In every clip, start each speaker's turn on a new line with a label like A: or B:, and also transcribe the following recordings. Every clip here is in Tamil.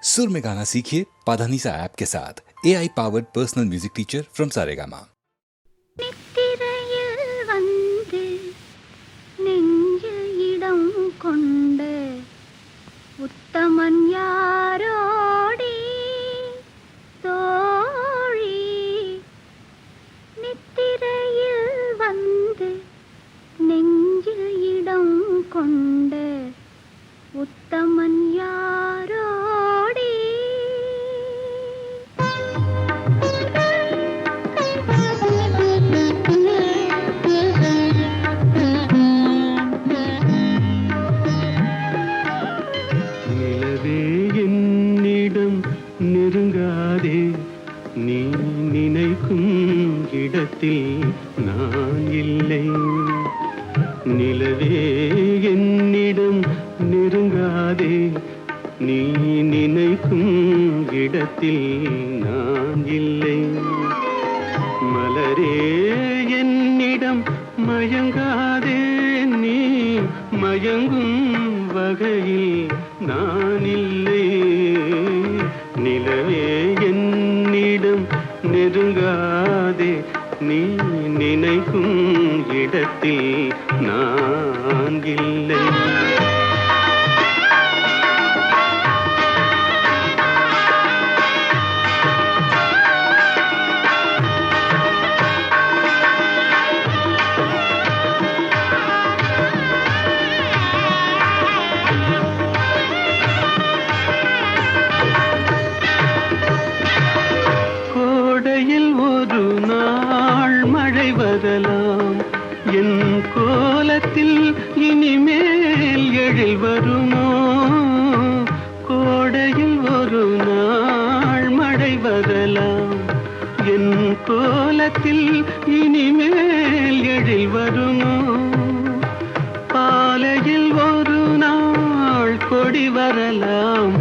A: सुर में गाना सीखिए पाधानीसा ऐप के साथ AI powered personal music teacher from Saregama.
B: நித்திரையில் வந்து நெஞ்சில் இடம் கொண்ட உத்தமன் யாரோடி தோழி. நித்திரையில் வந்து நெஞ்சில் இடம் கொண்ட உத்தமன் யாரோடி.
C: நெருங்காதே, நீ நினைக்கும் இடத்தில் நான் இல்லை. நிலவே என்னிடம் நெருங்காதே, நீ நினைக்கும் இடத்தில் நான் இல்லை. மலரே என்னிடம் மயங்காதே, நீ மயங்கும் வகையில் நான் இல்லை. நிலவே என்னிடம் நெருங்காதே, நீ நினைக்கும் இடத்தில் நான் இல்லை. ஒரு நாள் மழை வரலாம், என் கோலத்தில் இனிமேல் எழில் வருமோ? கோடையில் ஒரு நாள் மழை வரலாம், என் கோலத்தில் இனிமேல் எழில் வருமோ? பாலையில் ஒரு நாள் கொடி வரலாம்,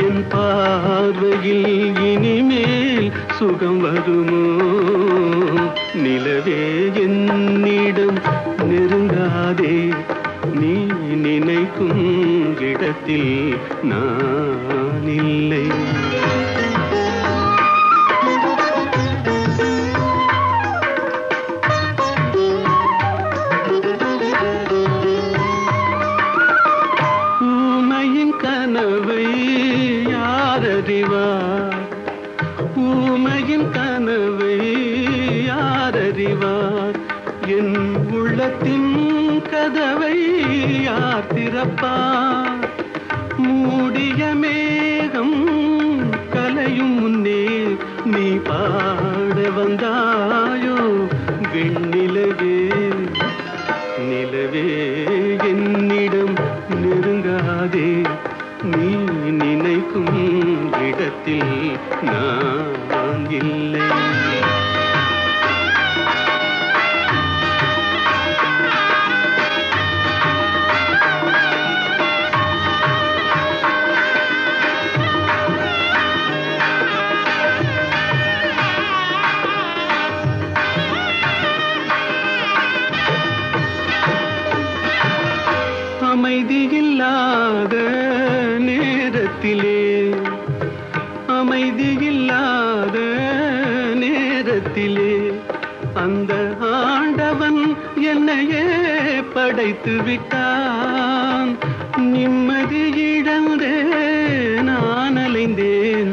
C: என் பார்வையில் இனிமேல் சுகம் வருமோ? நிலவே என்னிடம் நெருங்காதே, நீ நினைக்கும் இடத்தில் நான் இல்லை. ஊமையின் கனவை யாரறிவார்? ஊமையின் கனவை யாரறிவார்? என் உள்ளத்தின் கதவை யார் திறப்பார்? மூடிய மேகம் கலையும் முன்னே நீ பாட வந்தாயோ வெண்ணிலவே. நிலவே என்னிடம் நெருங்காதே, நீ நினைக்கும் இடத்தில் நான் இல்லை. அமைதியில்லாத நேரத்திலே, அமைதியில்லாத நேரத்திலே அந்த ஆண்டவன் என்னையே படைத்து விட்டான். நிம்மதி இழந்தே நான் அலைந்தேன்,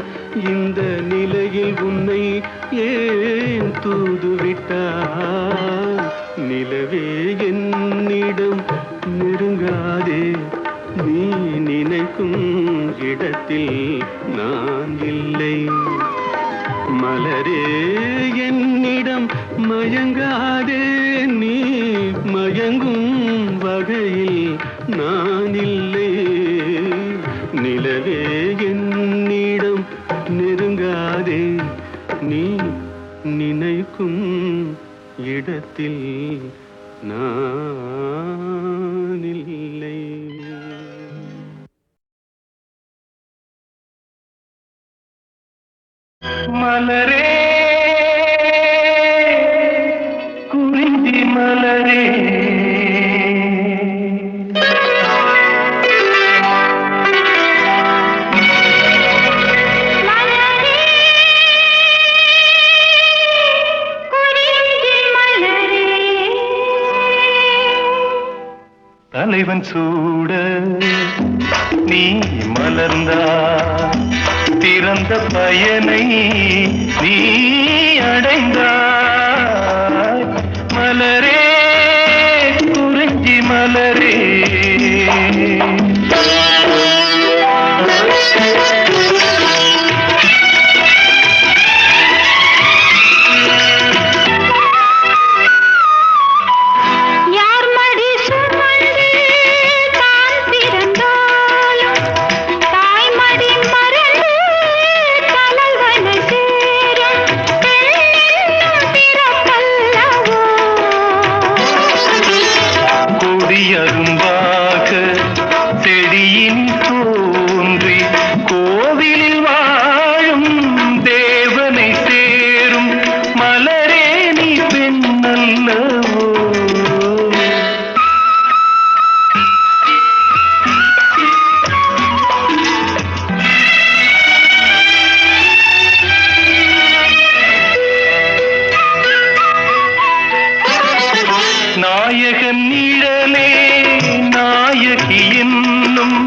C: இந்த நிலையில் உன்னை ஏன் தூது விட்டான்? நிலவே என்னிடம் நெருங்காதே, நீ நினைக்கும் இடத்தில் நான் இல்லை. மலரே என்னிடம் மயங்காதே, நீ மயங்கும் வகையில் நான் இல்லை. நிலவே என்னிடம் நெருங்காதே, நீ நினைக்கும் இடத்தில் நான் இல்லை. மலரே குறிஞ்சி மலரே, தலைவன் சூட நீ மலர்ந்தா திறந்த பயனை நீ அடைந்தாய் மலரே குறிஞ்சி மலரே அரும்பாக செடியின் தோன்றி கோவிலில் வாழும் தேவனை சேரும் மலரே நீ பெண்ணல்லவோ நாயகன் நிழலே நாயகி என்னும்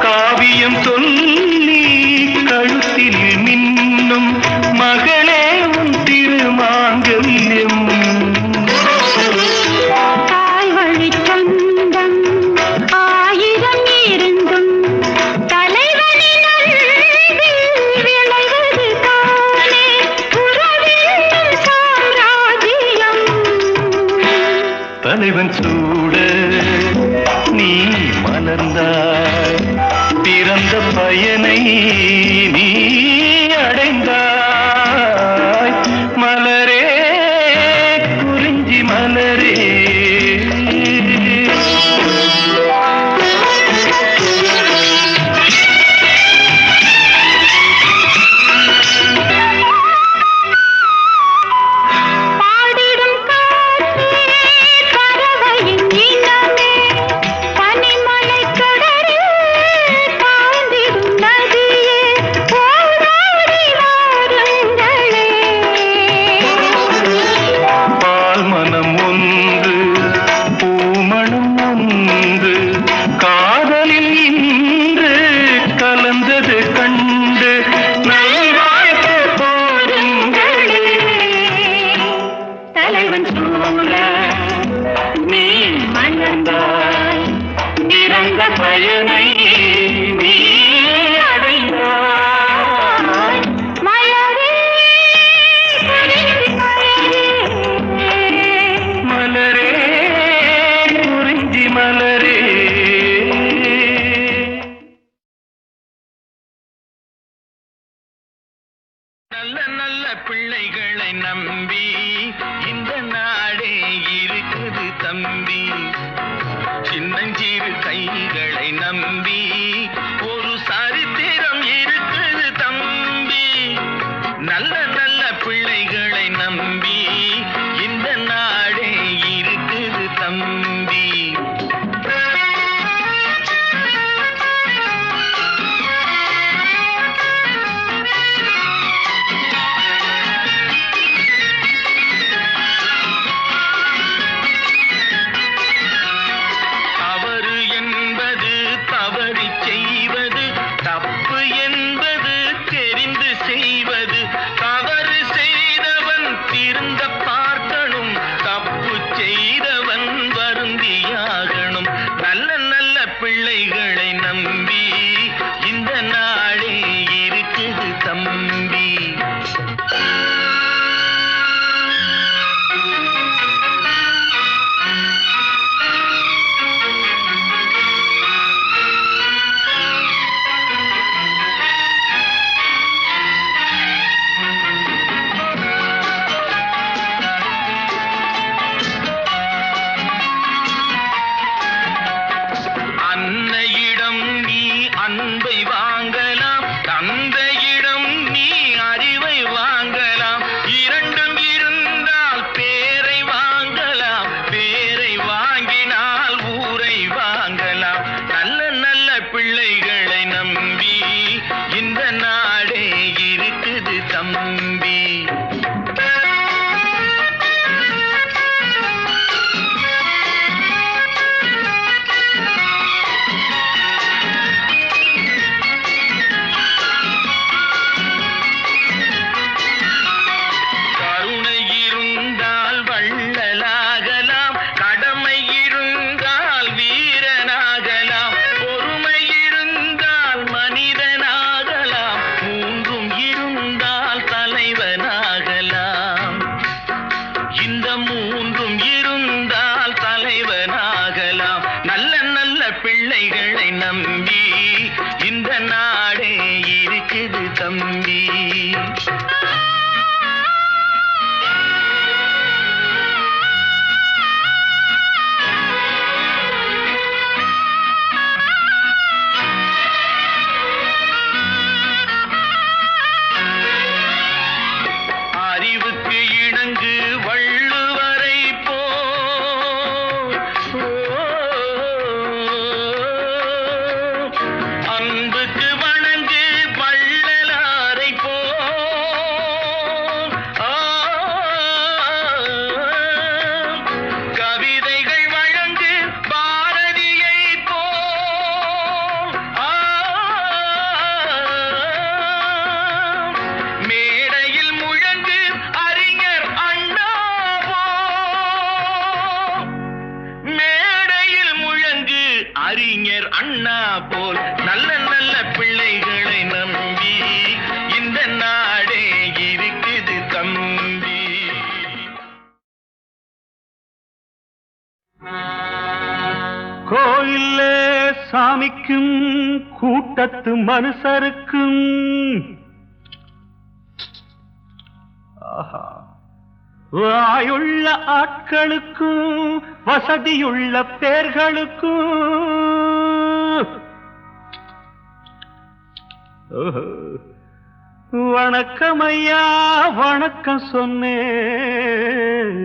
C: காவியம் சொல்லி கழுத்தில் மின்னும் மகளே உன் திருமாங்கல்யம்
B: தாய்வழி சொந்தம் ஆயிரம் இருந்தும் தலைவனின் அன்பில் விளைவது தானே உறவின் சாம்ராஜ்யம்
C: தலைவன் சூட நீ மலர்ந்தாய் பிறந்த பயனை நீ அடைந்தாய் மலரே குறிஞ்சி மலரே பயனை நீ அடைந்தாய்
B: மலரே
C: மலரே குறிஞ்சி மலரே நல்ல நல்ல பிள்ளைகளை நம்பி இந்த நாடே இருக்குது தம்பி சின்னஞ்சிறு கைகளை நம்பி ஒரு சரித்திரம் இருக்குது தம்பி நல்ல நல்ல பிள்ளைகளை நம்பி இந்த நாடே இருக்குது தம்பி பிள்ளைகளை நம்பி இந்த நாடே இருக்குது தம்பி அன்னையிடம் நீ அன்பை வாங்கலாம் தந்தையிடம் நீ அறிவை வாங்கலாம் இரண்டும் இருந்தால் பேரை வாங்கலாம் பேரை வாங்கினால் ஊரை வாங்கலாம் நல்ல நல்ல பிள்ளைகளை நம்பி இந்த நாடே இருக்குது தம்பி இருக்குது தம்பி. அறிவுக்கு இணங்கு வள்ளுவரை போ அன்புக்கு வணங்கு வள்ளலாரை போ கவிதைகள் வழங்கு பாரதியை போ மேடையில் முழங்கு அறிஞர் அண்ணா போ மேடையில் முழங்கு அறிஞர் அண்ணா போல் நல்ல நல்ல பிள்ளைகளை நம்பி இந்த நாடே இருக்குது தம்பி.
D: கோயில்ல சாமிக்கும் கூட்டத்து மனுஷருக்கும் வாயுள்ள ஆட்களுக்கும் வசதியுள்ள பேர்களுக்கும் வணக்கம் ஐயா வணக்கம் சொன்னேன்.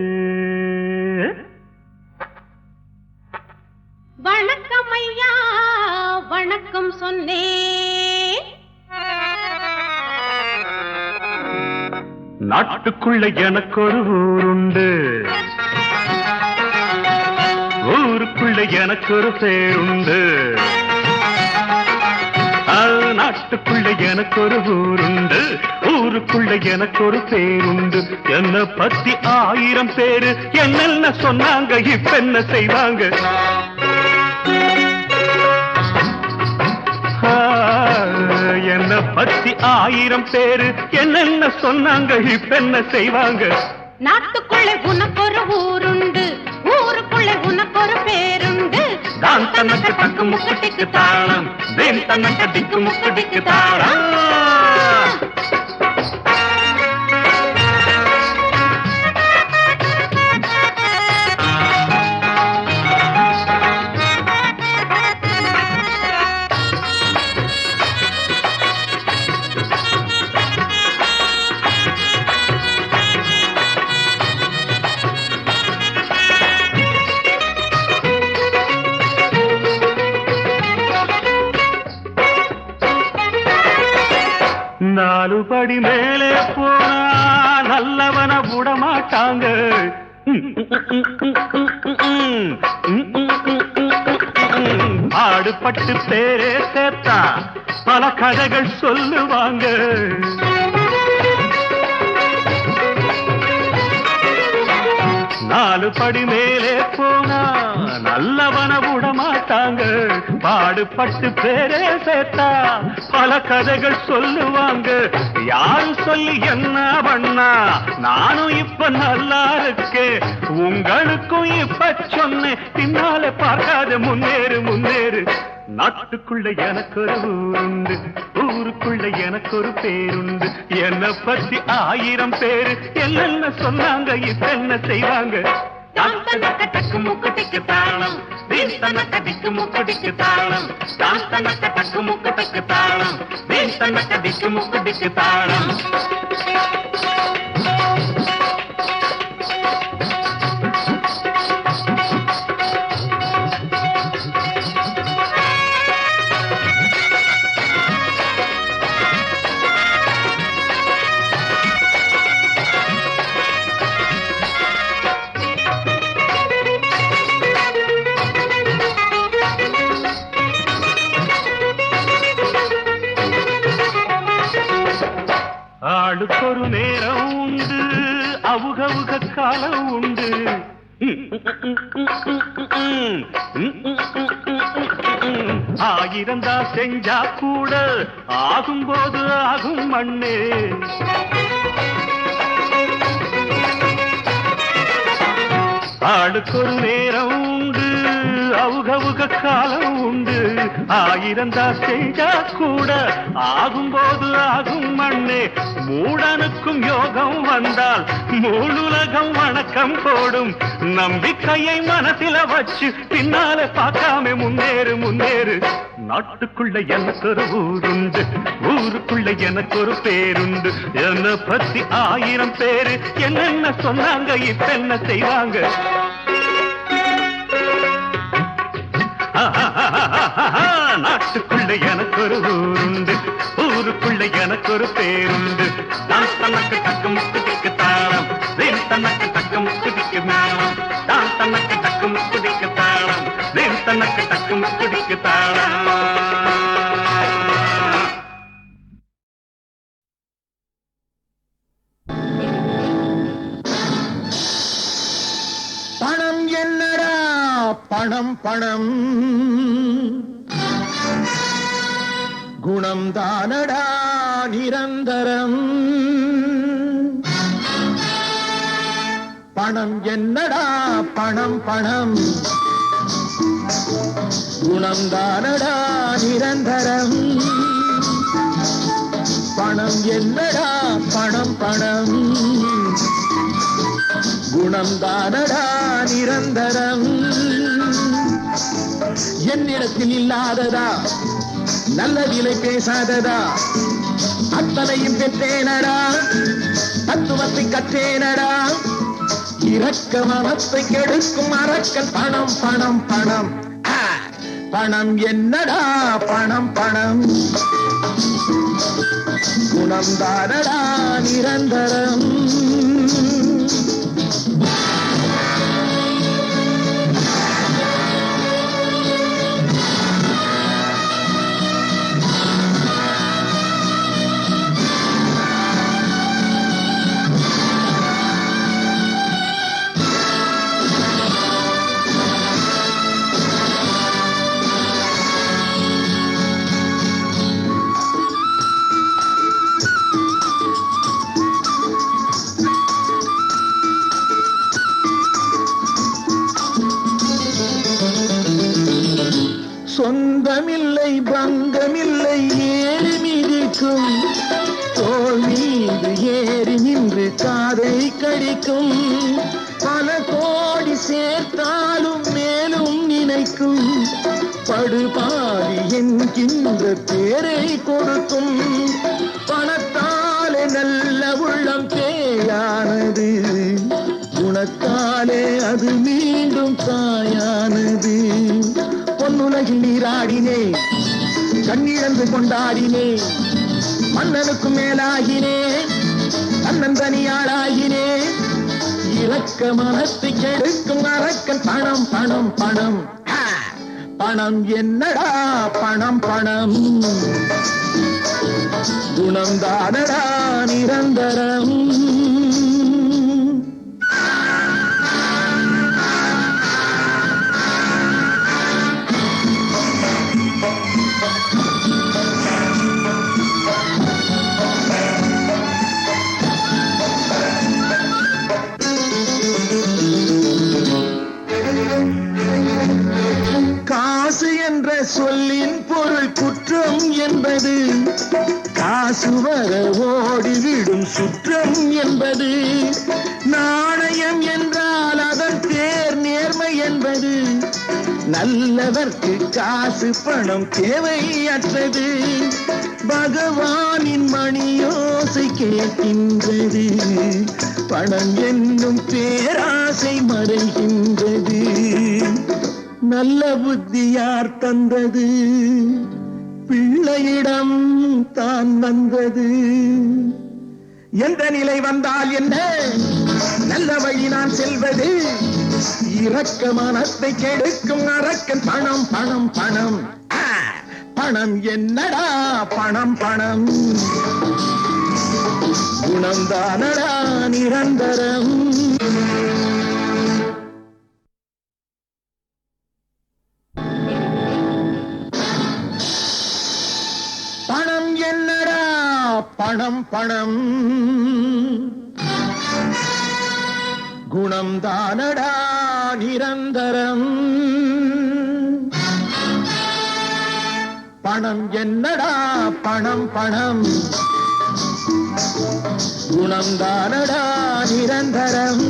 B: வணக்கம் ஐயா வணக்கம் சொன்னேன்.
D: நாட்டுக்குள்ள எனக்கு ஒரு ஊருண்டு, ஊருக்குள்ள எனக்கு ஒரு பேருண்டு. நாட்டுக்குள்ள எனக்கு ஒரு ஊருண்டு, ஊருக்குள்ள எனக்கு ஒரு பேருண்டு. என்ன பத்தி 1000 பேரு என்னென்ன சொன்னாங்க, இப்ப என்ன செய்வாங்க? என்ன பத்தி 1000 பேரு என்னென்ன சொன்னாங்க, இப்ப என்ன செய்வாங்க?
B: நாட்டுக்குள்ளே உனக்கு ஒரு ஊருண்டு, ஊருக்குள்ளே உனக்கு ஒரு பேருண்டு.
D: தான் தனக்கு தக்கு முக்குட்டிக்கு தாளம், தேன் தனக்கு திக்கு முக்குட்டிக்கு தாளம். நாலு படி மேலே போனா நல்லவன விடமாட்டாங்க. ஆடுபட்டு பேரே சேர்த்தா பல கதைகள் சொல்லுவாங்க. நாலு படி மேலே போனா நல்லவன விடமாட்டாங்க. பாடுபட்டு பேரே சேர்த்தா பல கதைகள் சொல்லுவாங்க. யாரு சொல்லி என்ன பண்ணா நானும் இப்ப நல்லா இருக்கேன். உங்களுக்கும் இப்ப சொன்னேன், பின்னால பார்க்காத முன்னேறு முன்னேறு. நாட்டுக்குள்ள எனக்கு ஒரு ஊருண்டு, ஊருக்குள்ள எனக்கு ஒரு பேருண்டு. என்ன பத்தி 1000 பேரு என்னென்ன சொன்னாங்க, இப்ப என்ன செய்வாங்க? தான் தனக்கு தக்கு முக்குட்டிக்கு தாளம், வீண் தனக்கு திக்கு முக்குட்டிக்கு தாளம். தான் தனக்கு தக்கு முக்குட்டிக்கு தாளம், வீண் தனக்கு திக்கு முக்குட்டிக்கு தாளம். ஆளுக்கொரு நேரம் உண்டு, அவுகவுக காலம் உண்டு. ஆயிரந்தா செஞ்சா கூட ஆகும்போது ஆகும் மண்ணே. ஆளுக்கொரு நேரம் உண்டு, அவுகவுக காலம் உண்டு. 1000 தான் செஞ்சா கூட ஆகும்போது ஆகும் மண்ணே. மூடனுக்கும் யோகம் வந்தால் மூணுலகம் வணக்கம் போடும். நம்பிக்கையை மனசில வச்சு பின்னால பார்க்காம முன்னேறு முன்னேறு. நாட்டுக்குள்ள எனக்கு ஒரு ஊருண்டு, ஊருக்குள்ள எனக்கு ஒரு பேருண்டு. என்னை பத்தி 1000 பேரு என்னென்ன சொன்னாங்க, இப்ப என்ன செய்வாங்க? நாட்டுக்குள்ள எனக்கு ஒரு ஊருண்டு, ஊருக்குள்ள எனக்கு ஒரு பேருண்டு. நான் தனக்கு தக்கம் குதிக்கு தாளம், வேன் தனக்கு தக்கம் குதிக்கு மேளம். நான் தனக்கு தக்கம் குதிக்கு தாளம், வேன் தனக்கு தக்கம் குதிக்கு தாளம்.
E: பணம் என்னடா பணம் பணம், குணம் தானடா நிரந்தரம். பணம் என்னடா பணம் பணம், குணம் தானடா நிரந்தரம். பணம் என்னடா பணம் பணம், குணம் தானடா நிரந்தரம். என்னிடத்தில் இல்லாததா நல்ல விலை பேசாததா, அத்தனையும் பெற்றேனடா தத்துவத்தை கற்றேனடா. இரக்க மனத்தை கெடுக்கும் அரக்கன் பணம் பணம் பணம். பணம் என்னடா பணம் பணம், குணம் தானடா நிரந்தரம். சொந்தமில்லை பங்கமில்லை ஏறி மிதிக்கும், தோல் மீது ஏறி நின்று காதை கடிக்கும். பல கோடி சேர்த்தாலும் மேலும் நினைக்கும், படுபாடி என்கின்ற பேரை கொடுக்கும். பணத்தாலே நல்ல உள்ளம் பேயானது, குணத்தாலே அது மீண்டும் தாயானது. பொன்னுலகில் நீராடினே, கண்ணிழந்து கொண்டாடினே, மன்னனுக்கு மேலாகினே, தன்னந்தனியாளாகினே. இரக்க மனத்தை கெடுக்கும் அரக்கன் பணம் பணம் பணம். பணம் என்னடா பணம் பணம், குணம் தானடா நிரந்தரம். காசு என்ற சொல்லின் பொருள் குற்றம் என்பது, காசு வர ஓடிவிடும் சுற்றம் என்பது. நாணயம் என்றால் அதன் பேர் நேர்மை என்பது, நல்லவர்க்கு காசு பணம் தேவையற்றது. பகவானின் மணியோசை கேட்கின்றது, பணம் என்னும் பேராசை மறைகின்றது. நல்ல புத்தி யார் தந்தது, பிள்ளையிடம் தான் வந்தது. எந்த நிலை வந்தால் என்ன, நல்ல வழி நான் செல்வது. இரக்க மனத்தை கெடுக்கும் அரக்கன் பணம் பணம் பணம். பணம் என்னடா பணம் பணம், குணம் தானடா நிரந்தரம். பணம் என்னடா பணம் பணம், குணம் தானடா நிரந்தரம். பணம் என்னடா பணம் பணம் குணம்தானடா நிரந்தரம்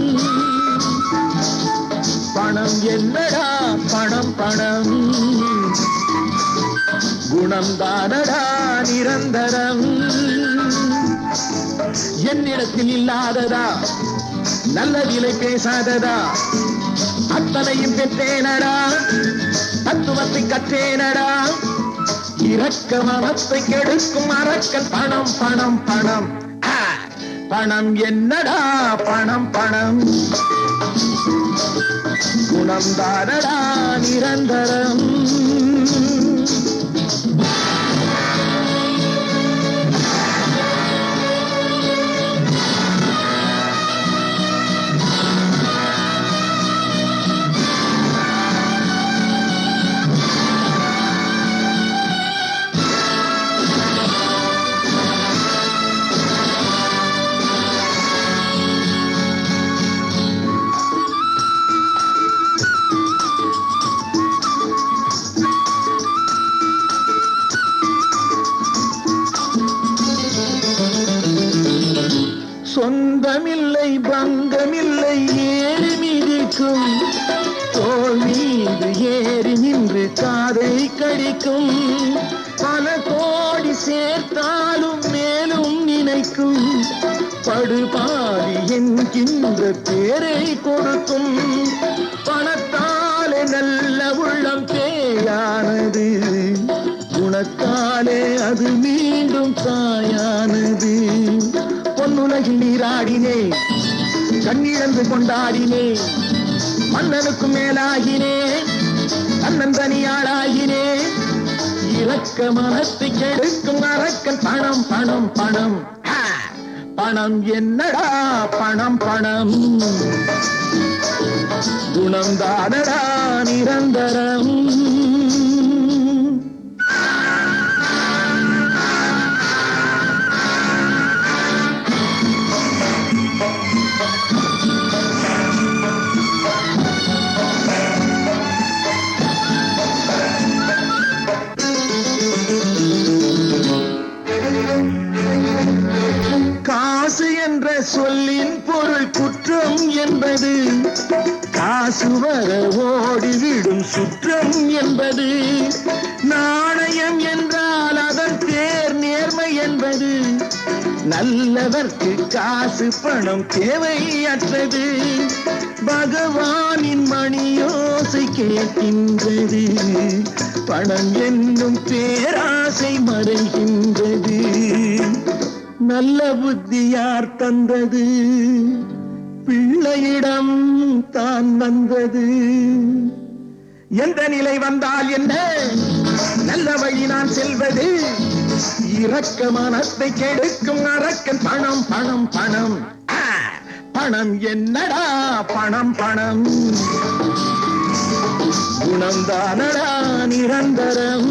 E: பணம் என்னடா பணம் பணம் குணம்தானடா நிரந்தரம் என்னிடத்தில் இல்லாததா நல்ல விலை பேசாததா அத்தனையும் பெற்றேனடா தத்துவத்தை கற்றேனடா இரக்க மனத்தை கெடுக்கும் அரக்கன் பணம் பணம் பணம் பணம் என்னடா பணம் பணம் குணம்தானடா நிரந்தரம் சொந்தமில்லை பங்கமில்லை ஏறி மிதிக்கும் தோல் மீது ஏறி நின்று காதை கடிக்கும் பல கோடி சேர்த்தாலும் மேலும் நினைக்கும் படுபாதி என்கின்ற பேரை கொடுக்கும் பணத்தாலே நல்ல உள்ளம் பேயானது குணத்தாலே அது மீண்டும் தாயானது பொன்னுலகில் நீராடினே கண்ணிழந்து கொண்டாடினே மன்னனுக்கு மேலாகினே தன்னன் தனியாளாகினே இரக்க மனத்தை கெடுக்கும் அரக்கன் பணம் பணம் பணம் பணம் என்னடா பணம் பணம் குணம்தானடா நிரந்தரம் காசு என்ற சொல்லின் பொருள் குற்றம் என்பது காசு வர ஓடிவிடும் சுற்றம் என்பது நாணயம் என்றால் அதன் பேர் நேர்மை என்பது நல்லவர்க்கு காசு பணம் தேவையற்றது பகவானின் மணியோசை கேட்கின்றது பணம் என்னும் பேராசை மறைகின்றது நல்ல புத்தி யார் தந்தது பிள்ளையிடம் தான் வந்தது எந்த நிலை வந்தால் என்ன நல்ல வழி நான் செல்வது இரக்க மனத்தை கெடுக்கும் அரக்கன் பணம் பணம் பணம் பணம் என்னடா பணம் பணம் குணம்தானடா நிரந்தரம்